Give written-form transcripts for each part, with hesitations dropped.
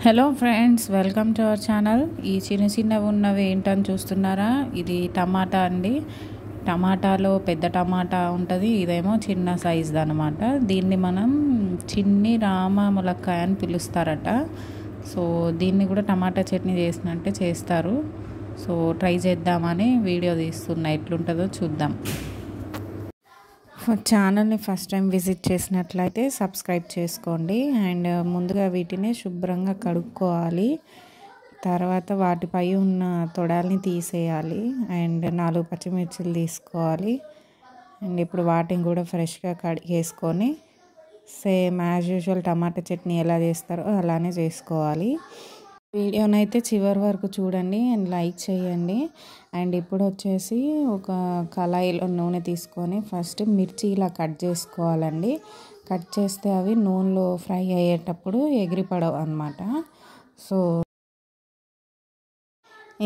Hello friends, welcome to our channel. ఈ చిన్నవి ఉన్నవి ఏంటని చూస్తున్నారా? ఇది టమాటా అండి. టమాటాలో పెద్ద టమాటా ఉంటుంది, ఇదేమో చిన్న సైజుది అనమాట. దీన్ని మనం చిన్ని రామ ములక్కాయ అని పిలుస్తారట. సో దీన్ని కూడా టమాటా చట్నీ చేసినట్టే చేస్తారు. సో ట్రై చేద్దామని వీడియో తీస్తున్నా, ఎట్లుంటుందో చూద్దాం. ఛానల్ని ఫస్ట్ టైం విజిట్ చేసినట్లయితే సబ్స్క్రైబ్ చేసుకోండి. అండ్ ముందుగా వీటిని శుభ్రంగా కడుక్కోవాలి. తర్వాత వాటిపై ఉన్న తొడాల్ని తీసేయాలి. అండ్ 4 పచ్చిమిర్చిలు తీసుకోవాలి. అండ్ ఇప్పుడు వాటిని కూడా ఫ్రెష్గా కడిగేసుకొని సేమ్ యాజ్ యూజువల్ టమాటా చట్నీ ఎలా చేస్తారో అలానే చేసుకోవాలి. వీడియోనైతే చివరి వరకు చూడండి అండ్ లైక్ చేయండి. అండ్ ఇప్పుడు వచ్చేసి ఒక కళాయిలో నూనె తీసుకొని ఫస్ట్ మిర్చి ఇలా కట్ చేసుకోవాలండి. కట్ చేస్తే అవి నూనెలో ఫ్రై అయ్యేటప్పుడు ఎగిరిపడవు అన్నమాట. సో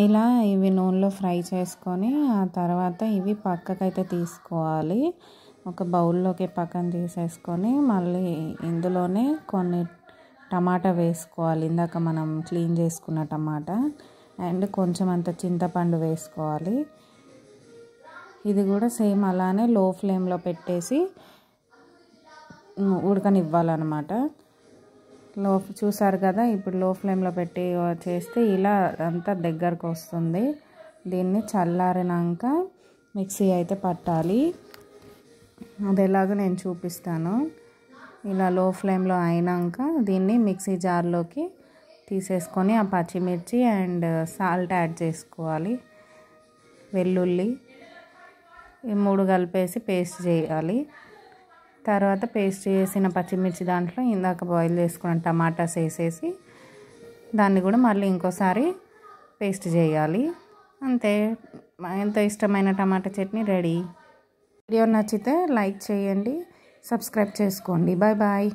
ఇలా ఇవి నూనెలో ఫ్రై చేసుకొని ఆ తర్వాత ఇవి పక్కకైతే తీసుకోవాలి. ఒక బౌల్లోకి పక్కన తీసేసుకొని మళ్ళీ ఇందులోనే కొన్ని టమాటా వేసుకోవాలి. ఇందాక మనం క్లీన్ చేసుకున్న టమాటా అండ్ కొంచెం అంత చింతపండు వేసుకోవాలి. ఇది కూడా సేమ్ అలానే లో ఫ్లేమ్లో పెట్టేసి ఉడకనివ్వాలన్నమాట. చూసారు కదా, ఇప్పుడు లో ఫ్లేమ్లో పెట్టి చేస్తే ఇలా అంతా దగ్గరకు వస్తుంది. దీన్ని చల్లారినాక మిక్సీ అయితే పట్టాలి. అది ఎలాగో నేను చూపిస్తాను. ఇలా లో ఫ్లేమ్లో అయినాక దీన్ని మిక్సీ జార్లోకి తీసేసుకొని ఆ పచ్చిమిర్చి అండ్ సాల్ట్ యాడ్ చేసుకోవాలి. వెల్లుల్లి ఈ 3 కలిపేసి పేస్ట్ చేయాలి. తర్వాత పేస్ట్ చేసిన పచ్చిమిర్చి దాంట్లో ఇందాక బాయిల్ చేసుకున్న టమాటాస్ వేసేసి దాన్ని కూడా మళ్ళీ ఇంకోసారి పేస్ట్ చేయాలి. అంతే, ఎంతో ఇష్టమైన టమాటా చట్నీ రెడీ. వీడియో నచ్చితే లైక్ చేయండి, సబ్స్క్రైబ్ చేసుకోండి. Bye bye.